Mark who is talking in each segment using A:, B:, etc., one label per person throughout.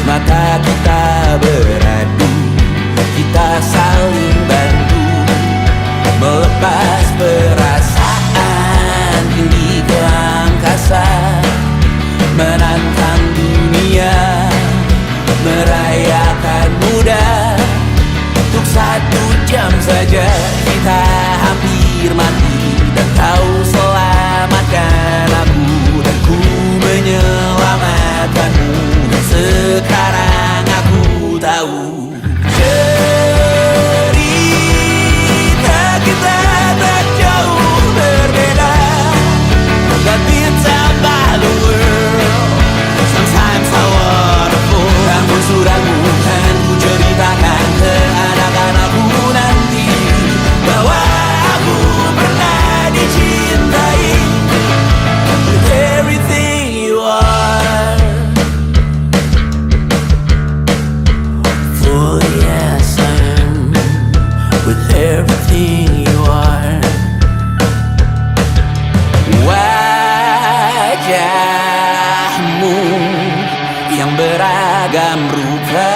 A: mata kita beradu, kita saling bantu, melepas perasaan tinggi ke angkasa, menantang dunia, merayakan muda. Untuk 1 jam saja kita hampir mati, dan kau selamatkan aku, dan ku menyelamatkanmu. Dan sekarang aku tahu cerita kita tak jauh berbeda, but it's about the world. Sometimes how wonderful. Namun suratmu kan ku ceritakan ke anak-anakku nanti, bahwa aku pernah dicintai with everything you are. For yes I am with everything you are. Wajahmu yang beragam rupa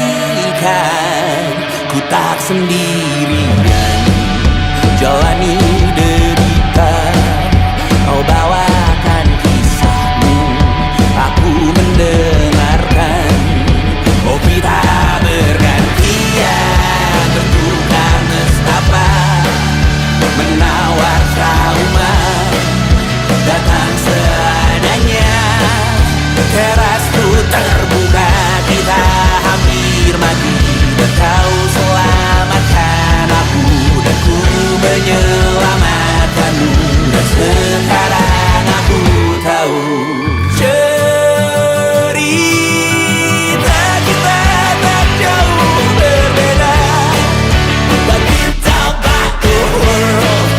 A: pastikan ku tak sendirian jalani derita. Kau bawakan kisahmu, aku mendengarkan. Oh kita bergantian bertukar nestapa, menawar trauma, datang seadanya. Terasku terbuka, kita hampir mati, dan kau selamatkan aku, dan ku menyelamatkanmu. Dan sekarang aku tahu cerita kita tak jauh berbeda, but it's about the world.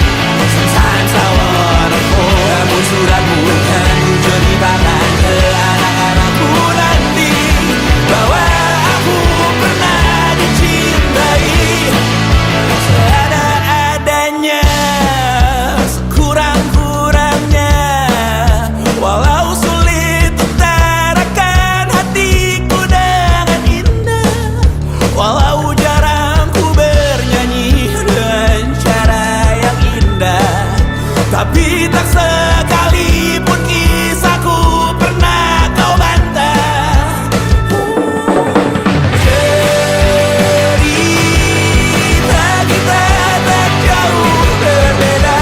A: Sometimes I wanna fall. Namun suratmu kan ku ceritakan ke anak-anakku nanti, bahwa aku pernah dicintai seada-adanya, sekurang-kurangnya. Walau sulit utarakan hatiku dengan indah, walau jarang ku bernyanyi dengan cara yang indah, tapi tak sekalipun kisahku pernah kau bantah. Cerita kita tak jauh berbeda,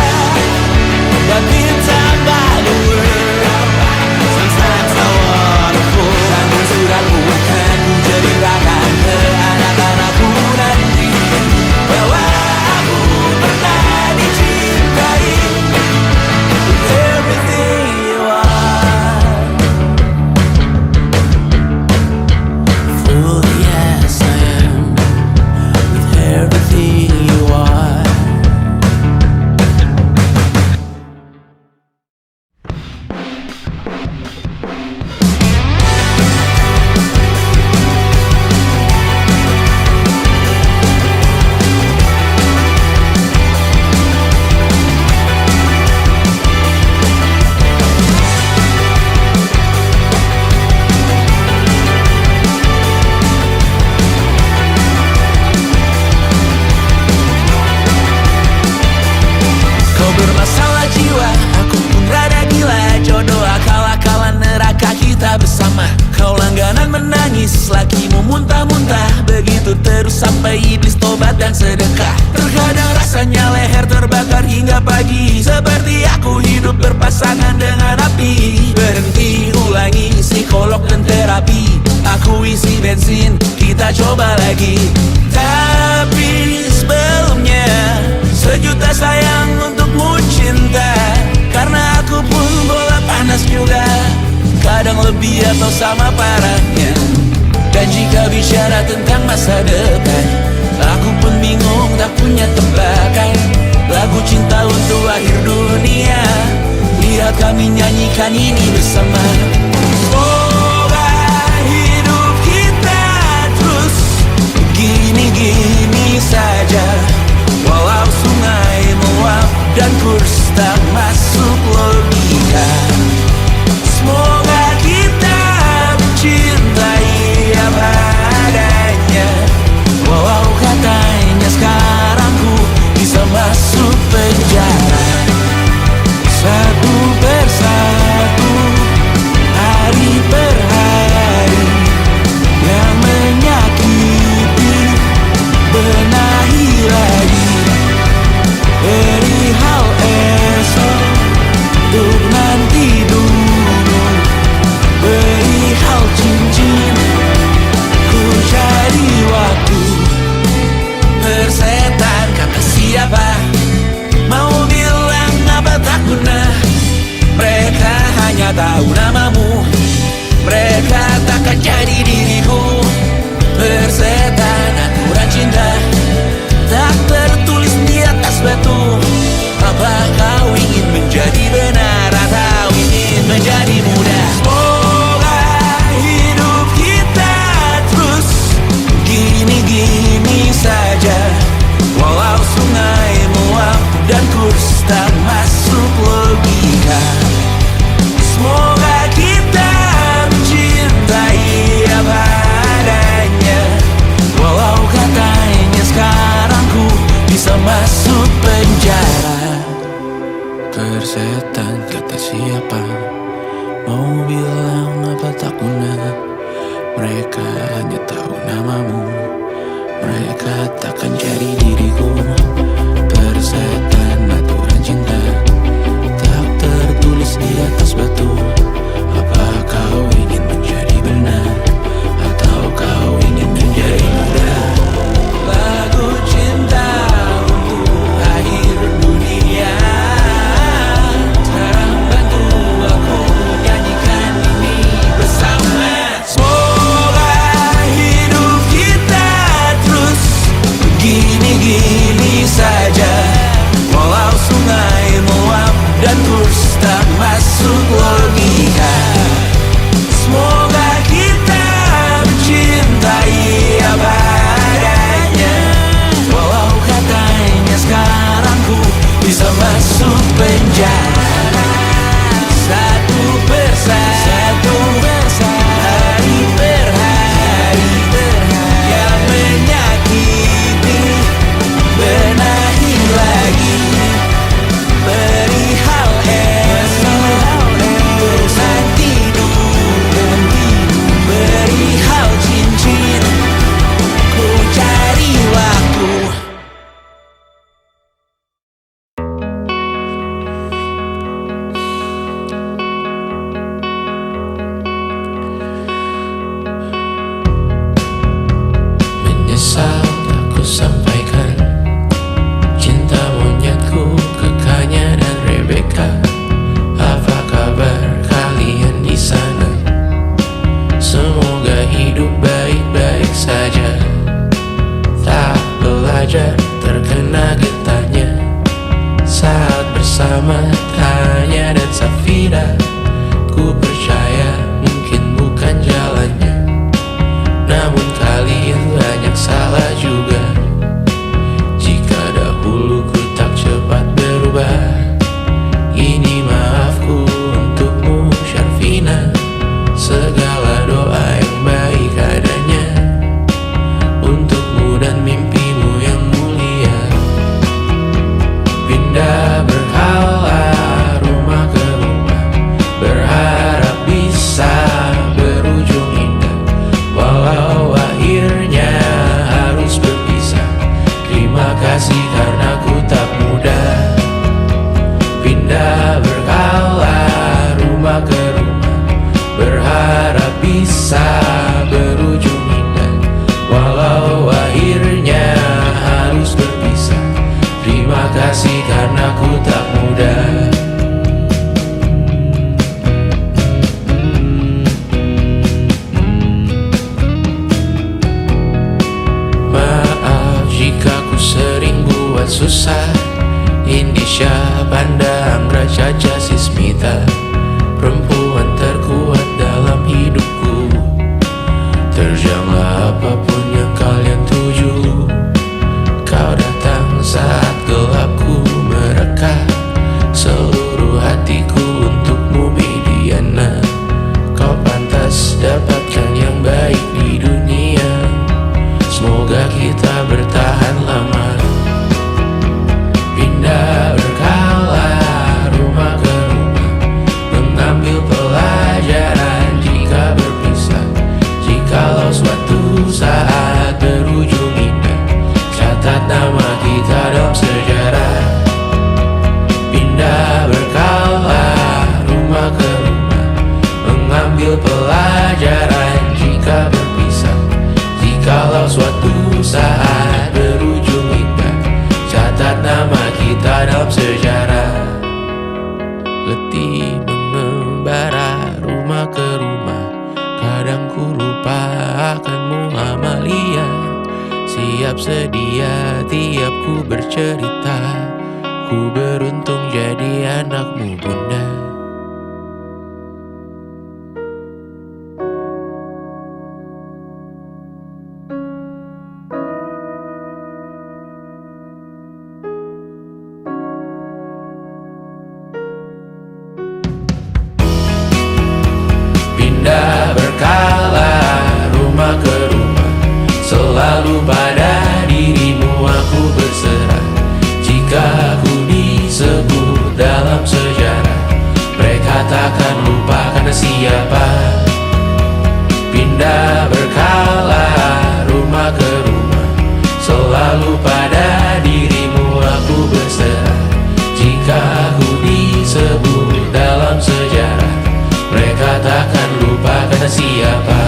A: but it's about the world. Sometimes I wanna fall. Namun suratmu kan ku ceritakan ke anak-anakku nanti, bahwa aku pernah dicintai with everything you are. For yes I am with everything you are. Kau bermasalah jiwa, aku pun rada gila. Jodoh akal-akalan neraka kita bersama. Kau langganan menangis, lakimu muntah-muntah. Begitu terus sampai iblis tobat dan sedekah. Terkadang rasanya leher terbakar hingga pagi, seperti aku hidup berpasangan dengan api. Berhenti, ulangi psikolog dan terapi. Aku isi bensin, kita coba lagi. Tapi sebelumnya 1.000.000 sayang untukmu cinta, karena aku pun bola panas juga, kadang lebih atau sama parahnya. Dan jika bicara tentang masa depan, aku pun bingung tak punya tebakan. Lagu cinta untuk akhir dunia, lihat kami nyanyikan ini bersama. Semoga hidup kita terus gini-gini saja, walau sungai meluap dan kurs tak masuk logika. Semoga kita nggak tahu namamu. Mereka takkan jadi diriku. Persetan aturan cinta tak tertulis di atas batu. Apa kau ingin menjadi benar atau ingin menjadi muda? Semoga hidup kita terus gini-gini saja, walau sungai meluap dan kurs tak masuk logika. Semoga kita mencintai apa adanya, walau katanya sekarang ku bisa masuk penjara. Persetan kata siapa, mau bilang apa tak guna. Mereka hanya tahu namamu. Mereka takkan jadi diriku. Persetan aturan cinta tak tertulis di atas batu. Apa kau ingin menjadi benar atau kau ingin menjadi muda? Lagu cinta untuk akhir dunia, sekarang bantu aku nyanyikan ini bersama. Semoga hidup kita terus begini-gini saja, walau sungai meluap dan kurs tak masuk logika. Semoga kita mencintai apa adanya, walau katanya sekarang ku bisa masuk penjara. Satu persatu, hari per hari yang menyakiti, benahi lagi perihal esok, bosan tidur, perihal cincin, ku cari waktu. Menyesal tak ku sampaikan cinta monyetku ke Kanya dan Rebecca. Apa kabar kalian di sana? Semoga hidup baik-baik saja. Tak belajar terkena getahnya saat bersama Tanya dan Safira. Ku percaya mungkin bukan jalannya, namun kalian banyak salah juga. Jika dahulu ku tak cepat berubah, ini maafku untukmu Syarfina. Segala doa yang baik adanya untukmu dan mimpimu yang mulia. Pindah berhala rumah ke rumah, berharap bisa berujung indah, walau akhirnya harus berpisah. Terima kasih karena ku tak mudah. Pindah berkala rumah ke rumah, berharap bisa berujung indah, walau akhirnya harus berpisah. Terima kasih karena ku tak mudah. Maaf jika ku sering buat susah. Indisha, Panda, Anggra, Caca, Sismita, perempuan terkuat dalam hidupku. Terjanglah apapun yang kalian tuju. Kau datang saat gelapku mereka. Seluruh hatiku untukmu Bidiana. Kau pantas dapatkan yang baik di dunia. Semoga kita bertahan lama. Pindah berkala rumah ke rumah, mengambil pelajaran jika berpisah. Jikalau suatu saat berujung indah, catat nama kita dalam sejarah. Pindah berkala rumah ke rumah, mengambil pelajaran jika berpisah. Jikalau suatu saat berujung indah, catat nama kita dalam sejarah. Letih mengembara siap sedia tiap ku bercerita. Ku beruntung jadi anakmu bunda. Pindah berkala rumah ke rumah, selalu pada dirimu aku berserah. Jika ku disebut dalam sejarah, mereka takkan lupa karena siapa. Pindah berkala rumah ke rumah, selalu pada dirimu aku berserah. Jika ku disebut dalam sejarah, mereka takkan lupa karena siapa.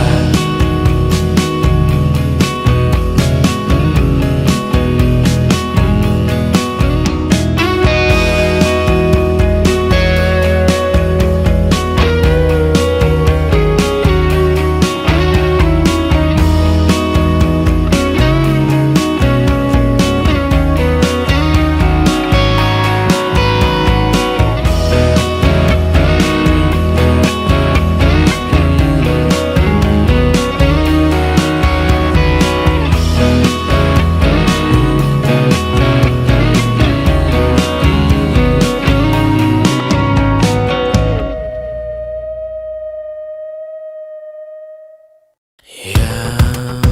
A: Yang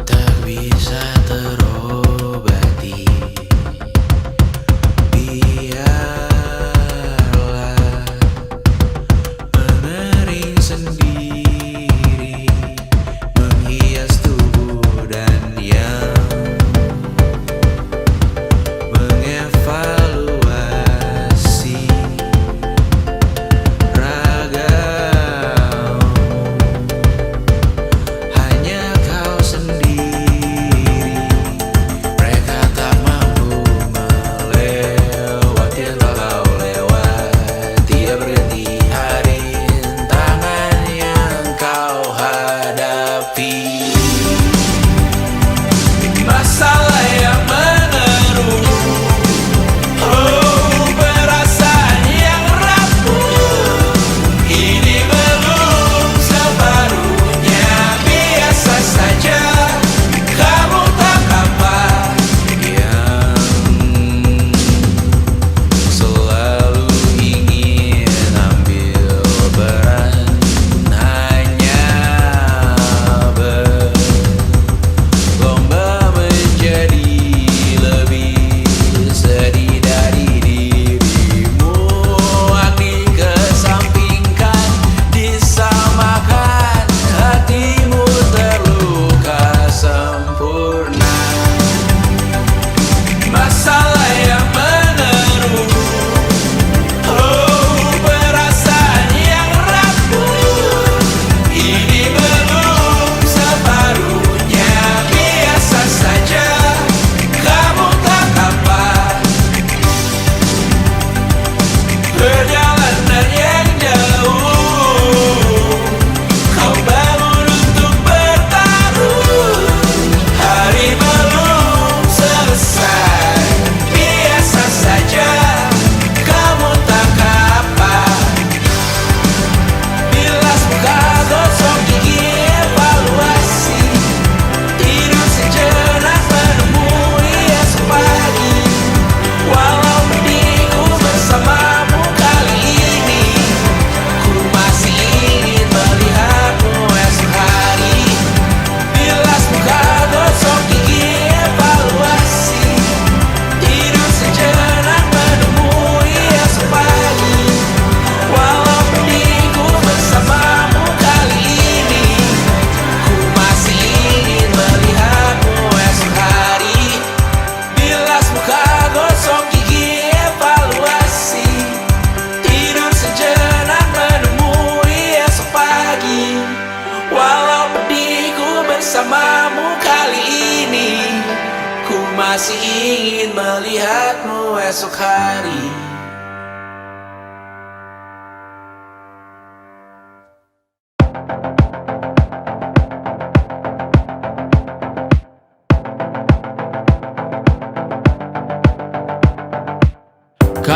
A: tak bisa terobati, biarlah mengering sendiri, menghias tubuh dan yang mengevaluasi raga. Masalah yang mengeruh, oh perasaan yang rapuh, ini belum separuhnya. Biasa saja, kamu tak apa. Yang selalu ingin ambil peran hanya berlomba menjadi lebih sedih dari dirimu. Dikesampingkan, disamakan, hatimu terluka sempurna. Masalah yang meneru, oh perasaan yang rapuh, ini belum separuhnya. Biasa saja, kamu tak apa. Perjalanan yang jauh, kau bangun untuk bertaruh. Hari belum selesai, biasa saja, kamu tak apa. Bilas muka, gosok gigi, evaluasi, tidur sejenak, menemui esok pagi. Walau pedihku bersamamu kali ini, ku masih ingin melihatmu esok hari. Bilas muka, gosok gigi, evaluasi, tidur sejenak, menemui esok pagi. Walau pedihku bersamamu kali ini, ku masih ingin melihatmu esok hari. Bilas muka, gosok gigi, evaluasi, tidur sejenak, menemui esok pagi. Walau pedihku bersamamu kali ini, ku masih ingin melihatmu esok hari.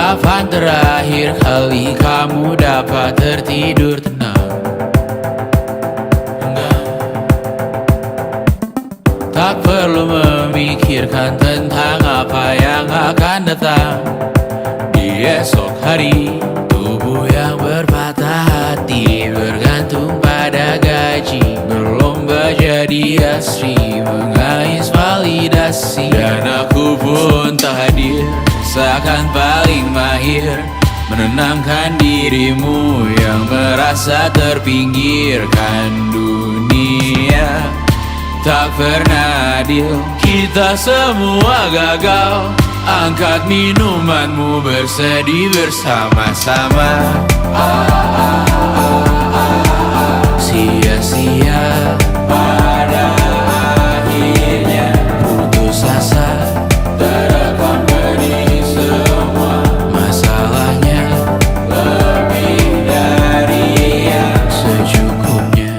A: Kapan terakhir kali kamu dapat tertidur tenang? Enggak. Tak perlu memikirkan tentang apa yang akan datang di esok hari. Tubuh yang berpatah hati bergantung pada gaji, berlomba jadi asri, mengais validasi. Dan aku pun tak hadir, seakan paling mahir menenangkan dirimu yang merasa terpinggirkan. Dunia tak pernah adil, kita semua gagal. Angkat minumanmu, bersedih bersama-sama. Sia-sia pada akhirnya putus asa, terekam pedih semua. Masalahnya lebih dari yang secukupnya.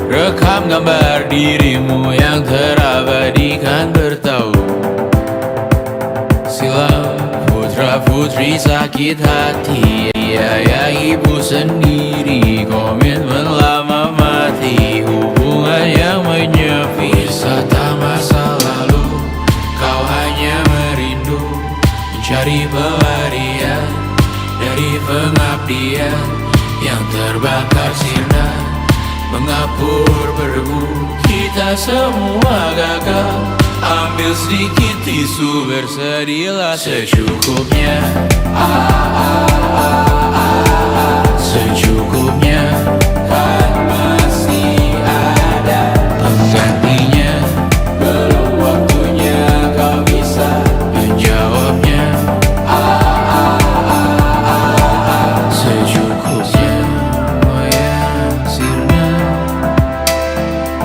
A: Rekam gambar dirimu yang terabadikan bertahun silam. Putra putri sakit hati, ayah ibu sendiri, komitmen lama mati, hubungan yang menyepi. Wisata masa lalu, kau hanya merindu, mencari pelarian dari pengabdian yang terbakar sirna, mengapur berdebu. Kita semua gagal. Ambil sedikit tisu, bersedihlah secukupnya. Secukupnya, kan masih ada penggantinya. Belum waktunya kau bisa menjawabnya. Secukupnya, yang sirna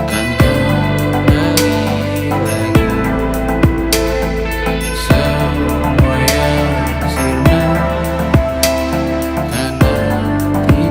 A: kan kembali lagi. Semua yang sirna kan nanti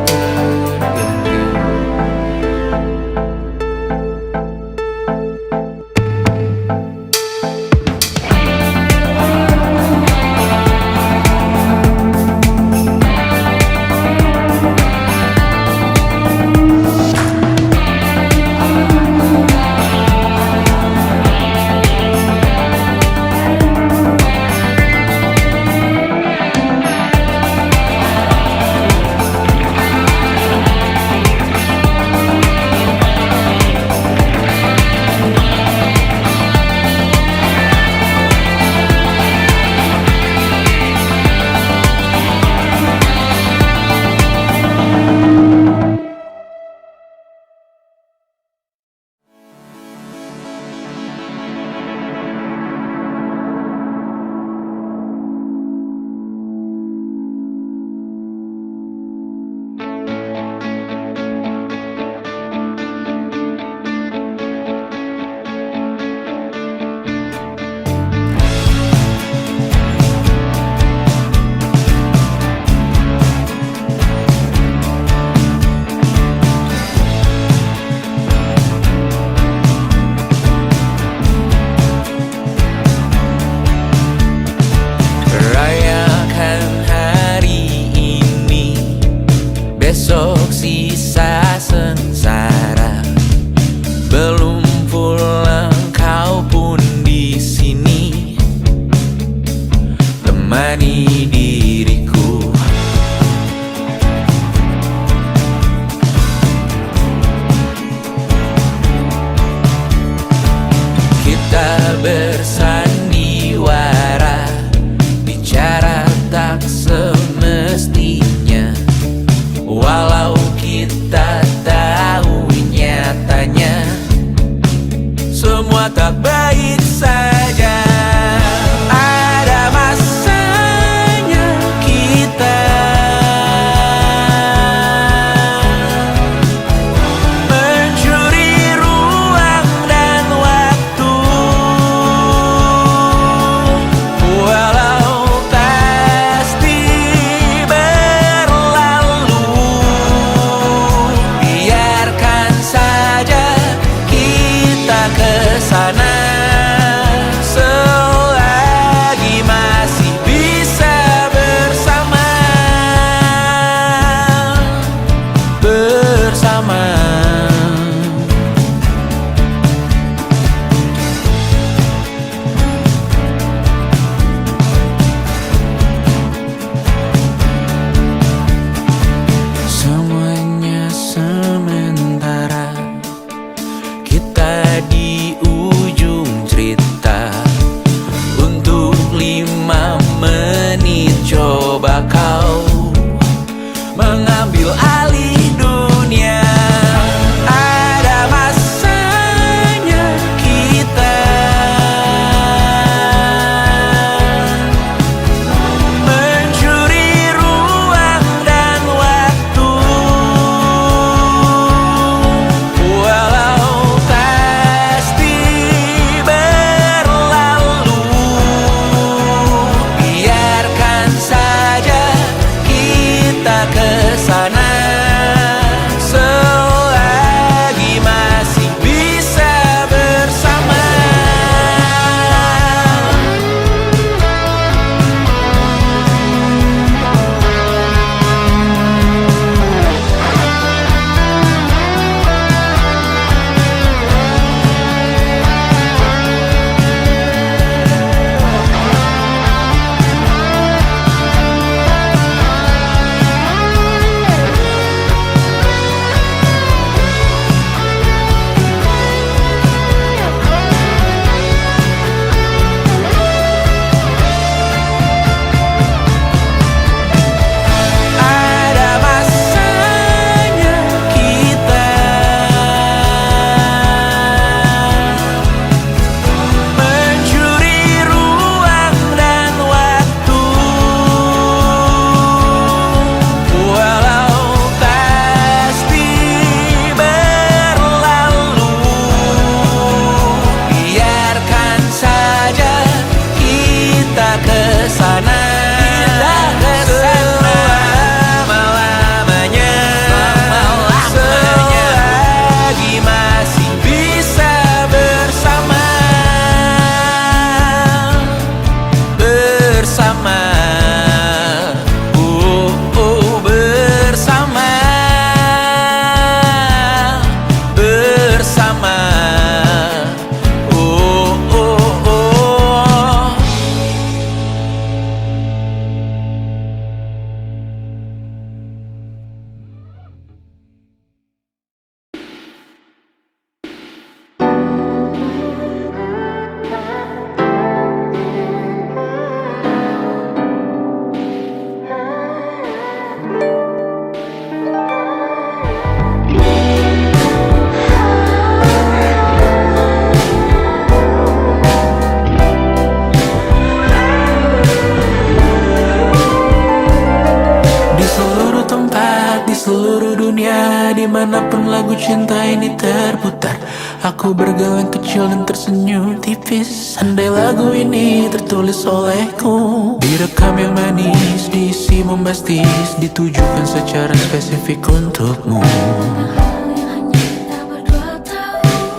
A: dimanapun lagu cinta ini terputar, aku bergeleng kecil dan tersenyum tipis. Andai lagu ini tertulis olehku, direkam yang manis, diisi bombastis, ditujukan secara spesifik untukmu.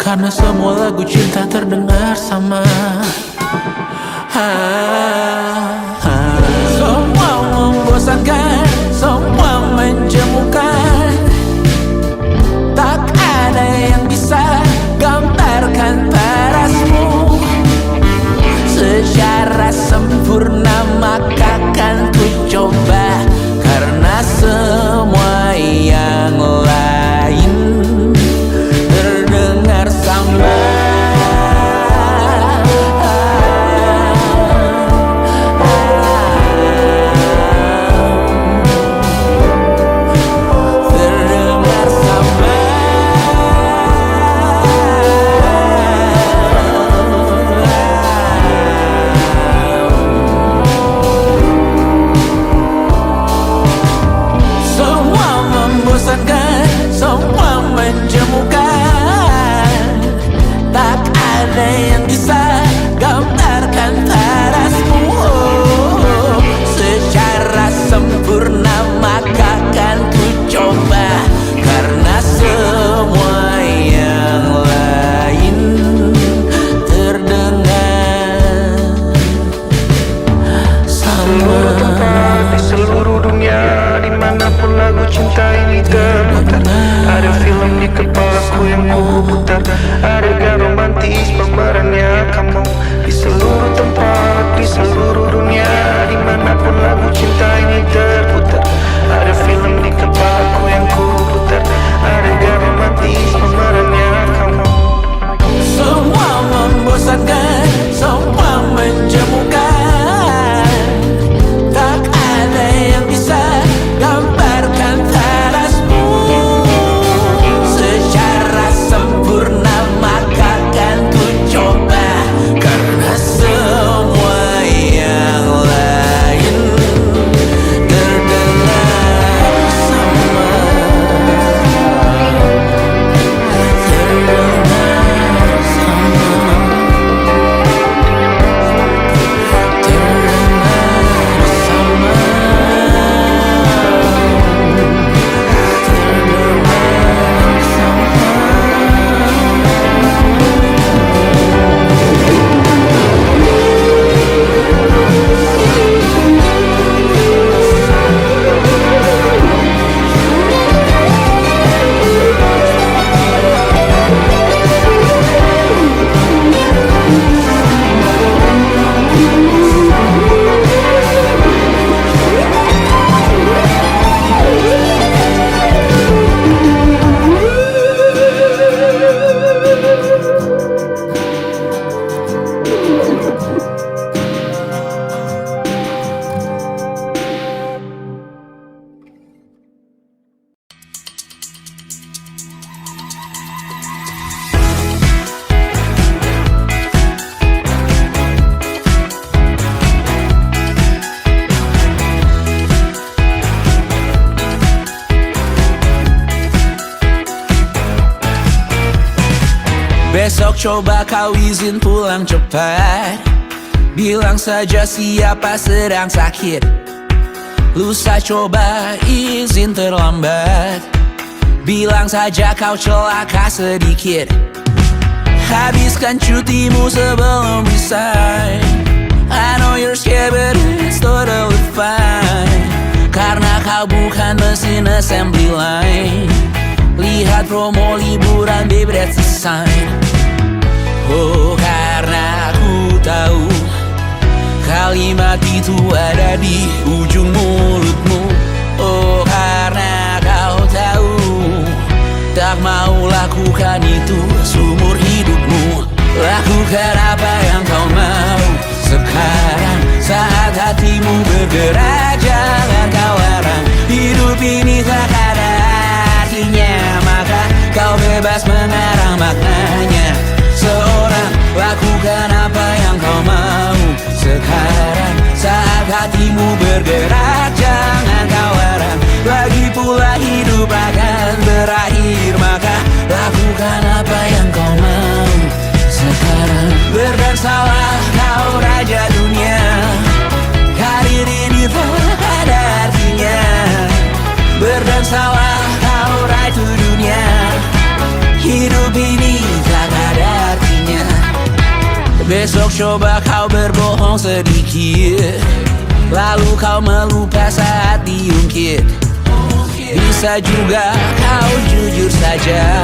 A: Karena semua lagu cinta terdengar sama. Semua membosankan, semua menjemukan, tak ada yang bisa gambarkan parasmu secara sempurna, maka kan ku coba. Karena semua yang lain terdengar sama. Semua menjemukan, tak ada yang bisa gambarkan parasmu secara sempurna, maka kan ku coba. Karena semua yang lain terdengar sama.
B: Di seluruh dunia, dimanapun lagu cinta ini terputar, ada film di kepalaku yang ku putar, adegan romantis pemerannya kamu. Di seluruh tempat, di seluruh dunia, dimanapun lagu cinta ini terputar, ada film di kepalaku yang ku putar, adegan romantis pemerannya kamu.
A: Semua membosankan, semua menjemukan, tak ada yang bisa gambarkan parasmu secara sempurna, maka kan ku coba. Karena semua yang lain terdengar sama. Terdengar sama. Terdengar sama. Besok coba kau izin pulang cepat, bilang saja siapa sedang sakit. Lusa coba izin terlambat, bilang saja kau celaka sedikit. Habiskan cutimu sebelum resign. I know you're scared but it's totally fine. Karena kau bukan mesin assembly line. Lihat promo liburan babe, that's the sign. Oh, karena ku tahu kalimat itu ada di ujung mulutmu. Oh, karena kau tahu tak mau lakukan itu seumur hidupmu. Lakukan apa yang kau mau sekarang, saat hatimu bergerak, jangan kau larang. Hidup ini tak ada artinya, maka kau bebas mengarang maknanya. Seorang lakukan apa yang kau mau sekarang, saat hatimu bergerak, jangan kau larang. Lagi pula hidup akan berakhir. Coba kau berbohong sedikit, lalu kau melupa saat diungkit. Bisa juga kau jujur saja,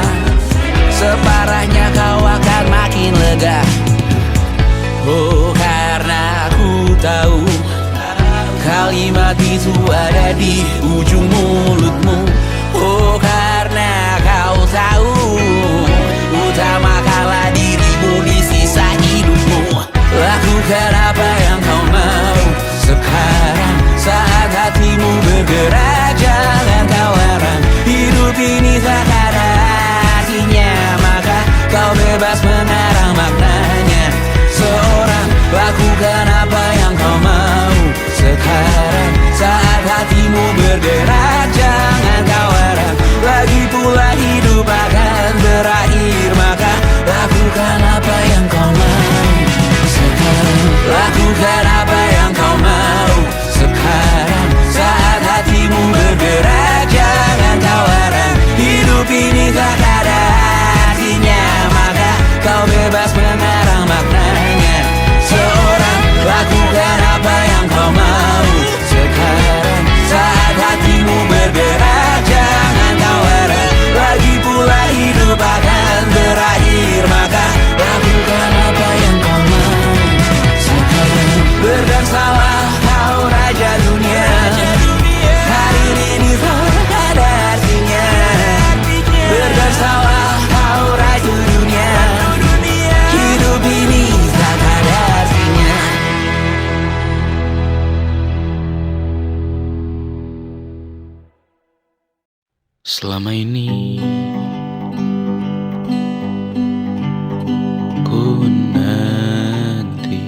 A: separahnya kau akan makin lega. Oh, karena ku tahu kalimat itu ada di ujung mulutmu. Oh, karena kau tahu utamakanlah dirimu di sisa hidupmu. Lakukan apa yang kau mau sekarang, saat hatimu bergerak jangan kau larang. Hidup ini tak ada artinya, maka kau bebas mengarang maknanya. Seorang, lakukan apa yang kau mau sekarang, saat hatimu bergerak jangan kau larang. Lagi pula hidup akan berakhir, maka lakukan apa yang kau mau sekarang. Lakukan apa yang kau mau sekarang, saat hatimu bergerak jangan kau larang. Hidup ini tak ada artinya, maka kau bebas mengarang maknanya. Seorang, lakukan apa yang kau mau sekarang, saat hatimu bergerak jangan kau larang. Lagi pula hidup akan berakhir, maka lakukan apa yang kau mau sekarang. Berdansalah kau raja dunia, hari ini tak ada artinya. Berdansalah kau raja dunia, hidup ini tak ada artinya.
C: Selama ini ku nanti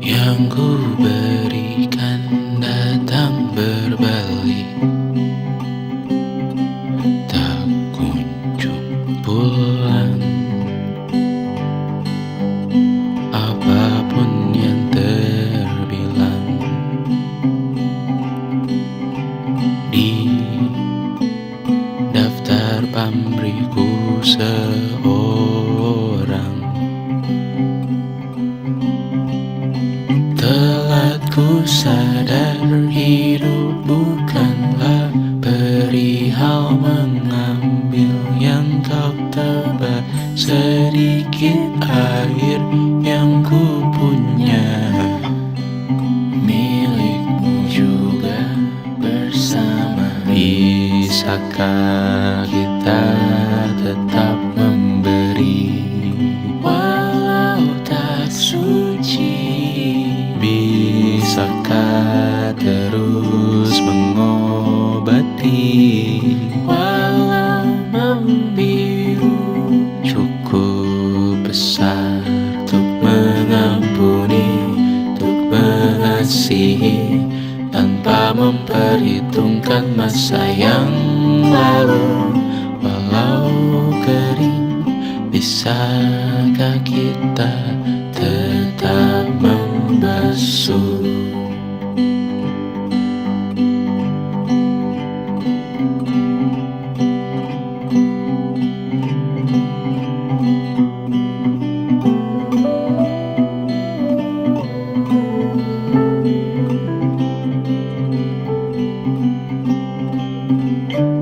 C: yang ku berikan datang berbalik, tak kunjung pulang. Apapun yang terbilang di daftar pamrihku seorang, telah ku sadar hidup bukanlah perihal mengambil yang kau tebar. Sedikit air yang ku punya milikmu juga bersama. Bisakah kita tetap memberi walau tak suci? Bisakah terus mengobati walau membiru? Cukup besar untuk mengampuni, untuk mengasihi, tanpa memperhitungkan masa yang lalu. Walau kering, bisakah kita tetap membasuh?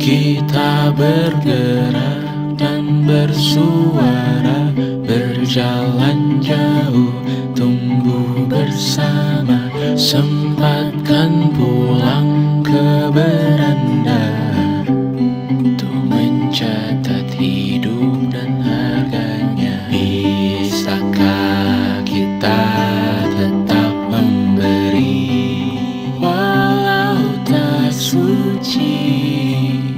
C: Kita bergerak dan bersuara, berjalan jauh, tumbuh bersama. Sempatkan pulang ke beranda untuk mencatat hidup dan harganya. Bisakah kita tetap memberi walau tak suci?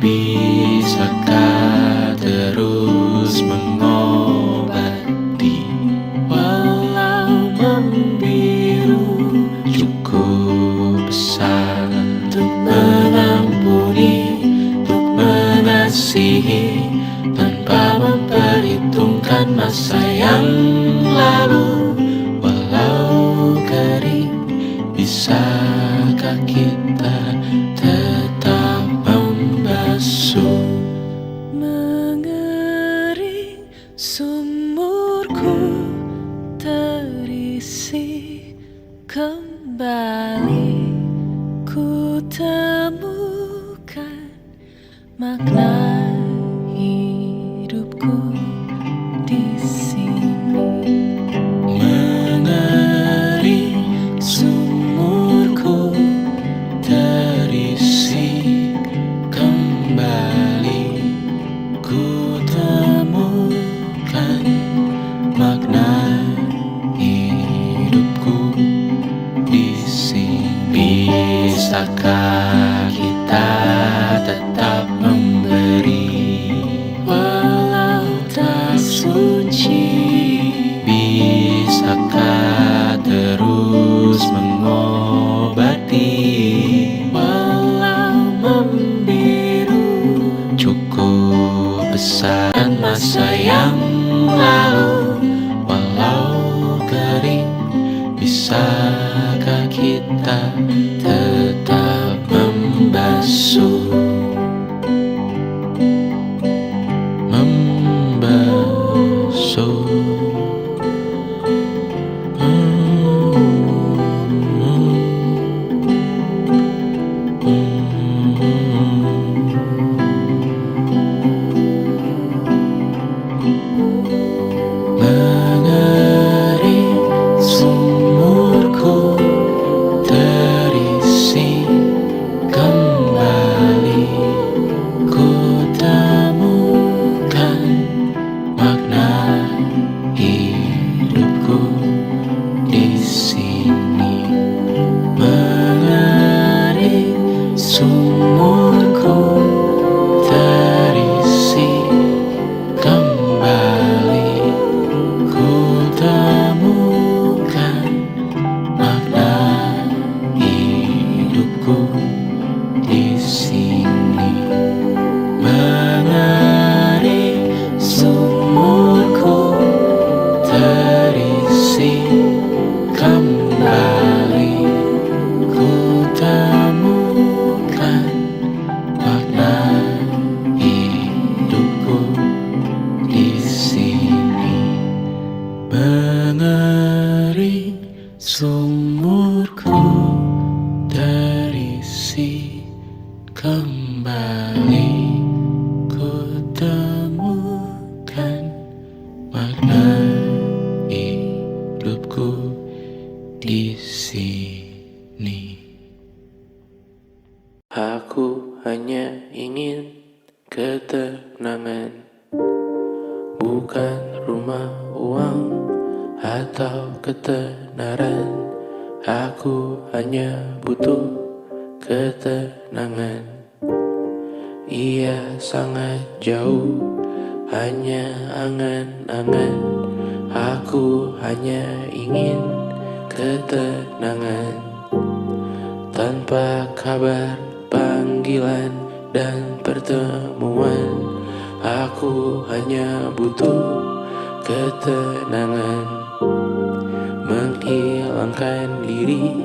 C: Bisakah terus mengobati walau membiru? Cukup besar untuk mengampuni, untuk mengasihi, tanpa memperhitungkan masa yang lalu. Walau kering, bisakah kita tetap membasuh?
D: Mengering sumber sumurku terisi kembali. Ku temukan makna hidupku di sini.
C: Mengering sumurku terisi kembali. Ku temukan makna hidupku di sini. Bisakah kita tetap memberi walau tak suci? Bisakah terus mengobati walau membiru? Cukup besar masa yang lalu, walau kering. Bisakah kita tetap membasuh? Mengering sumurku terisi kembali. Ku temukan makna hidupku di sini. Mengering sumurku terisi kembali. Ku temukan makna hidupku di sini. Mengering sumurku terisi kembali. Ku temukan makna hidupku di sini. Mengering sumurku terisi kembali. Ku temukan makna hidupku di sini. Aku hanya ingin ketenangan, bukan rumah, uang, atau ketenaran. Aku hanya butuh ketenangan. Ia sangat jauh, hanya angan-angan. Aku hanya ingin ketenangan. Tanpa kabar, panggilan, dan pertemuan, aku hanya butuh ketenangan. Menghilangkan diri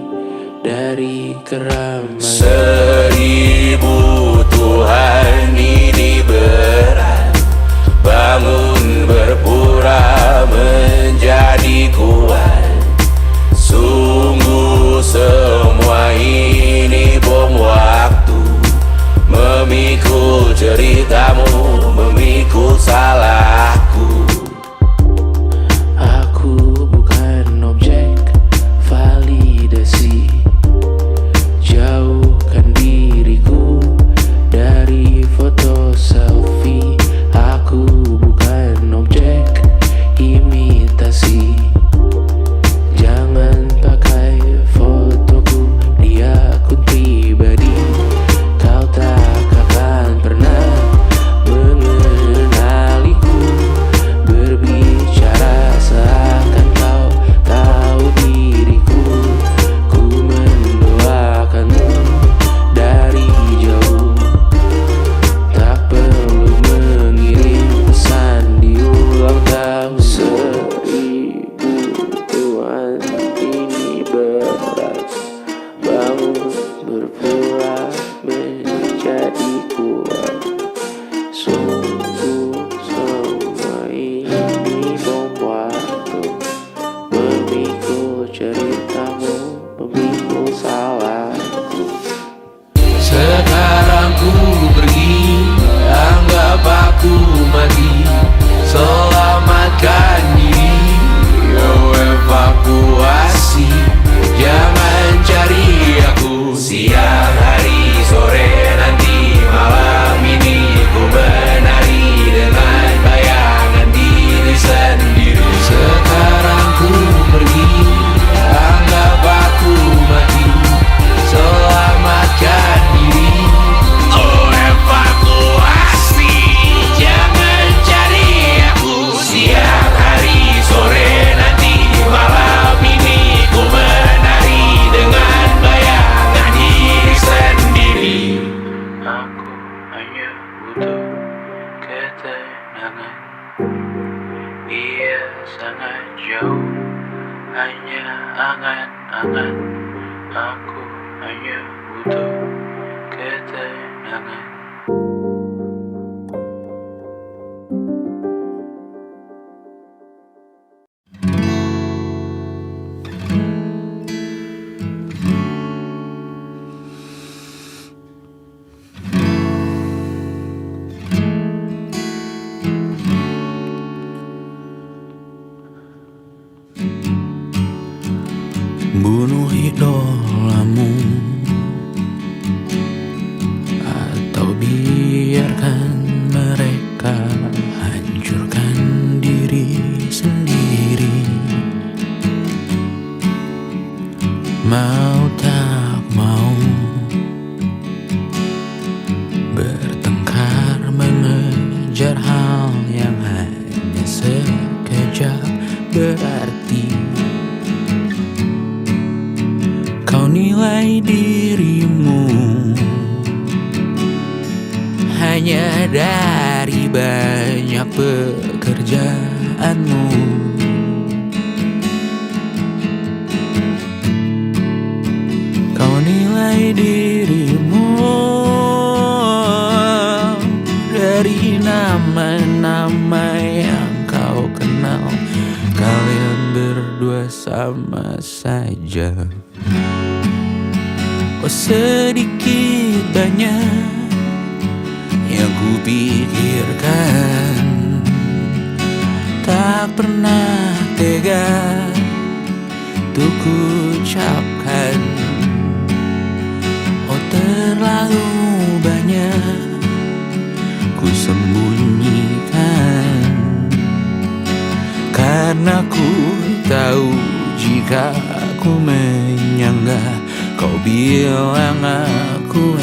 C: dari keramaian. 1000 Tuhan ini berat, bangun berpura menjadi kuat. Sungguh semua ini bom waktu, memikul ceritamu, memikul salahku. Aku bukan objek validasi. Jauhkan diriku dari foto selfie. Aku bukan
B: sangat jauh, hanya angan-angan. Aku hanya butuh ketenangan.
A: Bunuh idolamu atau biarkan mereka hancurkan diri sendiri. Mau tak mau bertengkar mengejar hal yang hanya sekejap berarti. Kau nilai dirimu hanya dari banyak pekerjaanmu. Kau nilai dirimu dari nama-nama yang kau kenal. Kalian berdua sama saja. Oh, sedikit banyak yang kupikirkan, tak pernah tega untuk kuucapkan. Oh, terlalu banyak ku sembunyikan, karena ku tahu jika ku menyanggah kau bilang aku